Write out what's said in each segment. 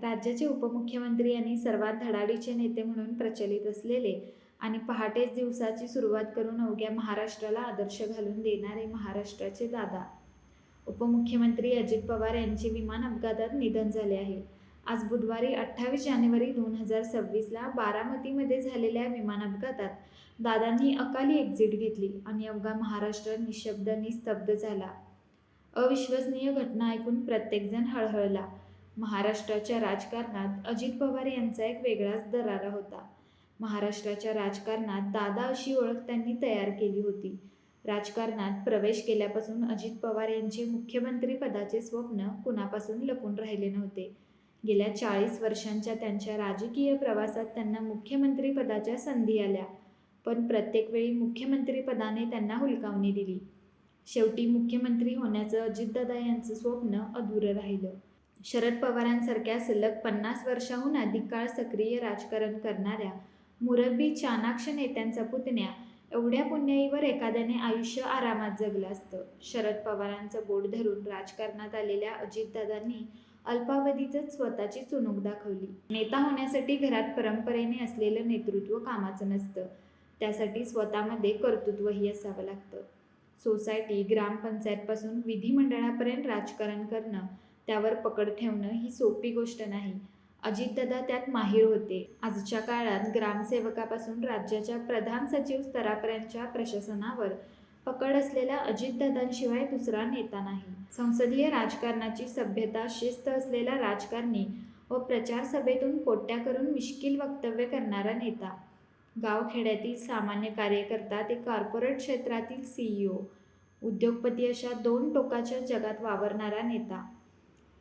राज्याचे उपमुख्यमंत्री आणि सर्वात धडाडीचे नेते म्हणून प्रचलित असलेले आणि पहाटेच दिवसाची सुरुवात करून अवघ्या महाराष्ट्राला आदर्श घालून देणारे महाराष्ट्राचे दादा उपमुख्यमंत्री अजित पवार यांचे विमान अपघातात निधन झाले आहे. आज बुधवारी 28 जानेवारी 2026ला बारामतीमध्ये झालेल्या विमान अपघातात दादांनी अकाली एक्झिट घेतली आणि अवघा महाराष्ट्र निशब्द निस्तब्ध झाला. अविश्वसनीय घटना ऐकून प्रत्येकजण हळहळला. महाराष्ट्राच्या राजकारणात अजित पवार यांचा एक वेगळाच दरारा होता. महाराष्ट्राच्या राजकारणात दादा अशी ओळख त्यांनी तयार केली होती. राजकारणात प्रवेश केल्यापासून अजित पवार यांचे मुख्यमंत्री पदाचे स्वप्न कुणापासून लपून राहिले नव्हते. गेल्या 40 वर्षांच्या त्यांच्या राजकीय प्रवासात त्यांना मुख्यमंत्री पदाच्या संधी आल्या, पण प्रत्येक वेळी मुख्यमंत्रीपदाने त्यांना हुलकावणी दिली. शेवटी मुख्यमंत्री होण्याचं अजितदादा यांचं स्वप्न अधुरं राहिलं. शरद पवारांसारख्या सलग 50 वर्षांहून अधिक काळ सक्रिय राजकारण करणाऱ्या मुरब्बी चाणाक्ष नेत्यांचा पुतण्या एवढ्या पुण्याईवर एखाद्याने आयुष्य आरामात जगलं असतं. शरद पवारांचं बोट धरून राजकारणात आलेल्या अजितदादांनी अल्पावधीतच स्वतःची चुणूक दाखवली. नेता होण्यासाठी घरात परंपरेने असलेलं नेतृत्व कामाचं नसतं, त्यासाठी स्वतःमध्ये कर्तृत्वही असावं लागतं. सोसायटी, ग्रामपंचायतपासून विधिमंडळापर्यंत राजकारण करणं, त्यावर पकड ठेवणं ही सोपी गोष्ट नाही. अजितदादा त्यात माहीर होते. आजच्या काळात ग्रामसेवकापासून राज्याच्या प्रधान सचिव स्तरापर्यंतच्या प्रशासनावर पकड असलेल्या अजितदादांशिवाय दुसरा नेता नाही. संसदीय राजकारणाची सभ्यता, शिस्त असलेला राजकारणी व प्रचारसभेतून कोट्या करून मिश्कील वक्तव्य करणारा नेता. गावखेड्यातील सामान्य कार्यकर्ता ते कॉर्पोरेट क्षेत्रातील CEO, उद्योगपती अशा दोन टोकाच्या जगात वावरणारा नेता.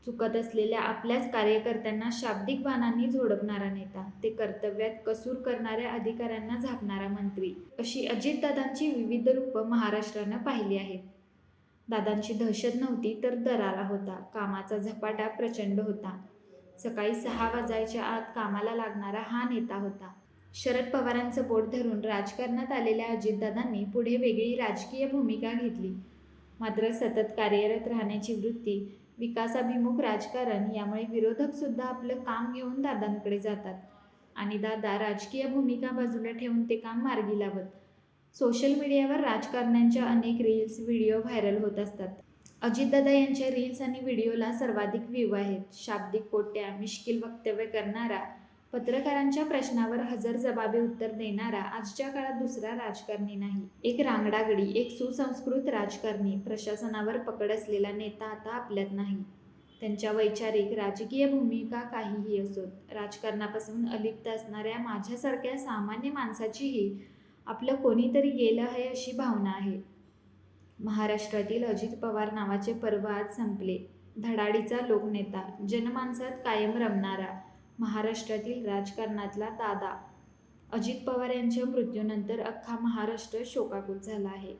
चुकत असलेल्या आपल्याच कार्यकर्त्यांना शाब्दिक बाणांनी झोडपणारा नेता ते कर्तव्यात कसूर करणाऱ्या अधिकाऱ्यांना झापणारा मंत्री, अशी अजितदादांची विविध रूपं महाराष्ट्रानं पाहिली आहेत. दादांची दहशत नव्हती तर दरारा होता. कामाचा झपाटा प्रचंड होता. सकाळी 6 वाजायच्या आत कामाला लागणारा हा नेता होता. शरद पवारांचं बोट धरून राजकारणात आलेल्या अजितदादांनी पुढे वेगळी राजकीय भूमिका घेतली. मात्र सतत कार्यरत राहण्याची वृत्ती, विकासाभिमुख राजकारण यामुळे विरोधकसुद्धा आपलं काम घेऊन दादांकडे जातात आणि दादा राजकीय भूमिका बाजूला ठेवून ते काम मार्गी लावत. सोशल मीडियावर राजकारण्यांच्या अनेक रील्स, व्हिडिओ व्हायरल होत असतात. अजितदादा यांच्या रील्स आणि व्हिडिओला सर्वाधिक व्ह्यू आहेत. शाब्दिक कोट्या, मिश्कील वक्तव्य करणारा, पत्रकारांच्या प्रश्नावर हजरजबाबी उत्तर देणारा आजच्या काळात दुसरा राजकारणी नाही. एक रांगडागडी, एक सुसंस्कृत राजकारणी, प्रशासनावर पकड असलेला नेता आता आपल्यात नाही. त्यांच्या वैचारिक, राजकीय भूमिका काहीही असोत, राजकारणापासून अलिप्त असणाऱ्या माझ्यासारख्या सामान्य माणसाचीही आपलं कोणीतरी गेलं आहे अशी भावना आहे. महाराष्ट्रातील अजित पवार नावाचे पर्व आज संपले. धडाडीचा लोकनेता, जनमानसात कायम रमणारा महाराष्ट्रातील राजकारणातला दादा अजित पवार यांच्या मृत्यूनंतर अख्खा महाराष्ट्र शोकाकुल झाला आहे.